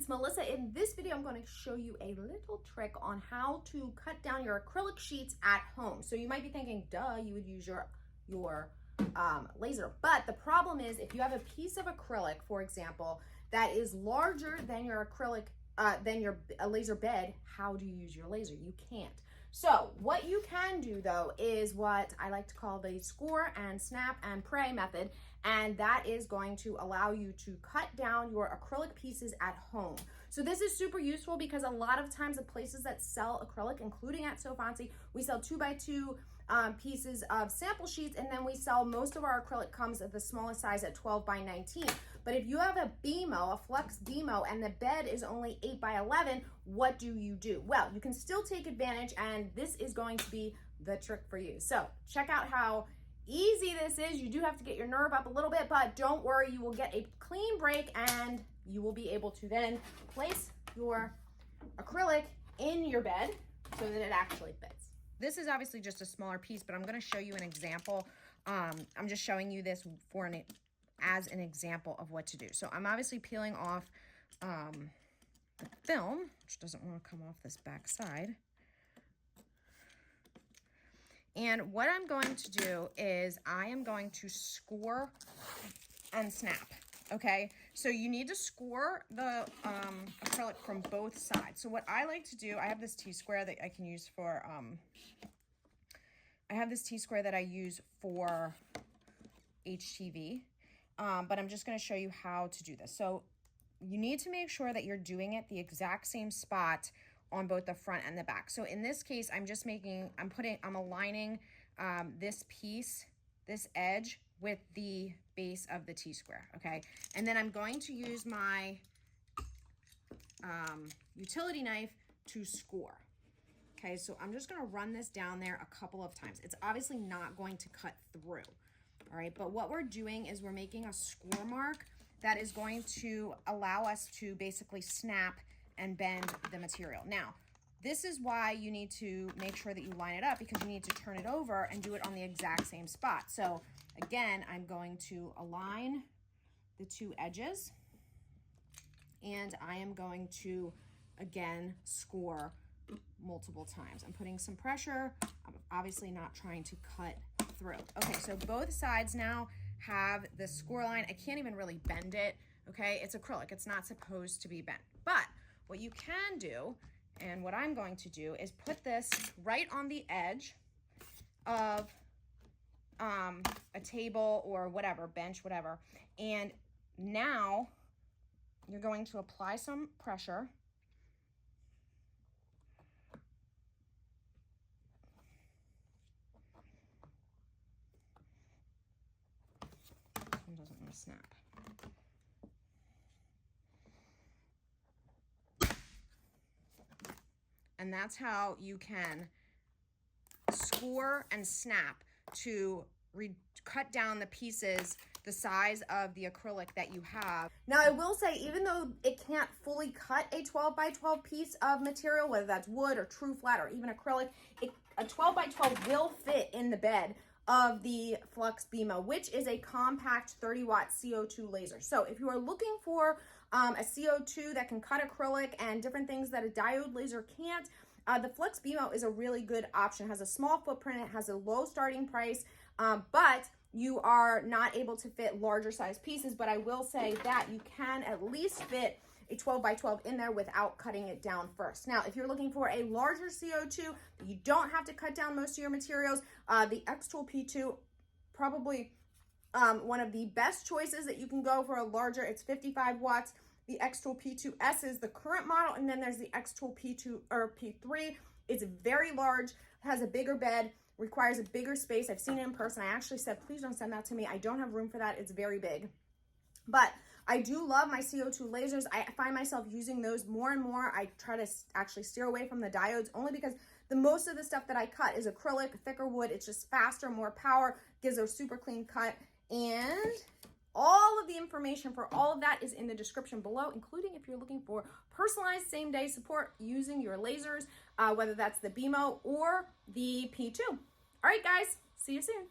it's Melissa. In this video, I'm going to show you a little trick on how to cut down your acrylic sheets at home. So you might be thinking, duh, you would use your laser. But the problem is if you have a piece of acrylic, for example, that is larger than your acrylic, a laser bed, how do you use your laser? You can't. So what you can do though is what I like to call the score and snap and pray method. And that is going to allow you to cut down your acrylic pieces at home. So this is super useful because a lot of times the places that sell acrylic, including at So Fancy, we sell 2x2 pieces of sample sheets, and then we sell most of our acrylic comes at the smallest size at 12x19. But if you have a Beamo, a Flux Beamo, and the bed is only 8x11, what do you do? Well, you can still take advantage, and this is going to be the trick for you. So check out how easy this is. You do have to get your nerve up a little bit, but don't worry, you will get a clean break and you will be able to then place your acrylic in your bed so that it actually fits. This is obviously just a smaller piece, but I'm going to show you an example. I'm just showing you this as an example of what to do. So I'm obviously peeling off the film, which doesn't want to come off this back side. And what I'm going to do is I am going to score and snap. Okay, so you need to score the acrylic from both sides. So what I like to do, I have this T-square that I can use for, HTV, but I'm just going to show you how to do this. So you need to make sure that you're doing it the exact same spot on both the front and the back. So in this case, I'm aligning this piece, this edge with the base of the T-square, okay? And then I'm going to use my utility knife to score. Okay, so I'm just gonna run this down there a couple of times. It's obviously not going to cut through, all right? But what we're doing is we're making a score mark that is going to allow us to basically snap and bend the material. Now, this is why you need to make sure that you line it up, because you need to turn it over and do it on the exact same spot. So again, I'm going to align the two edges, and I am going to, again, score multiple times. I'm putting some pressure. I'm obviously not trying to cut through. Okay, so both sides now have the score line. I can't even really bend it, okay? It's acrylic. It's not supposed to be bent. But what you can do, and what I'm going to do, is put this right on the edge of a table or whatever, bench, whatever. And now you're going to apply some pressure. It doesn't want to snap. And that's how you can score and snap to cut down the pieces the size of the acrylic that you have. Now I will say, even though it can't fully cut a 12x12 piece of material, whether that's wood or true flat or even acrylic, a 12x12 will fit in the bed of the Flux Beamo, which is a compact 30-watt CO2 laser. So if you are looking for a CO2 that can cut acrylic and different things that a diode laser can't, the Flux Beamo is a really good option. It has a small footprint, it has a low starting price, but you are not able to fit larger size pieces. But I will say that you can at least fit a 12x12 in there without cutting it down first. Now, if you're looking for a larger CO2, you don't have to cut down most of your materials. The xTool P2, probably one of the best choices that you can go for a larger. It's 55 watts. The xTool P2S is the current model, and then there's the xTool P2 or P3. It's very large, has a bigger bed, requires a bigger space. I've seen it in person. I actually said, please don't send that to me. I don't have room for that. It's very big. But I do love my CO2 lasers. I find myself using those more and more. I try to actually steer away from the diodes, only because the most of the stuff that I cut is acrylic, thicker wood. It's just faster, more power, gives a super clean cut. And all of the information for all of that is in the description below, including if you're looking for personalized same-day support using your lasers, whether that's the Beamo or the P2. All right, guys, see you soon.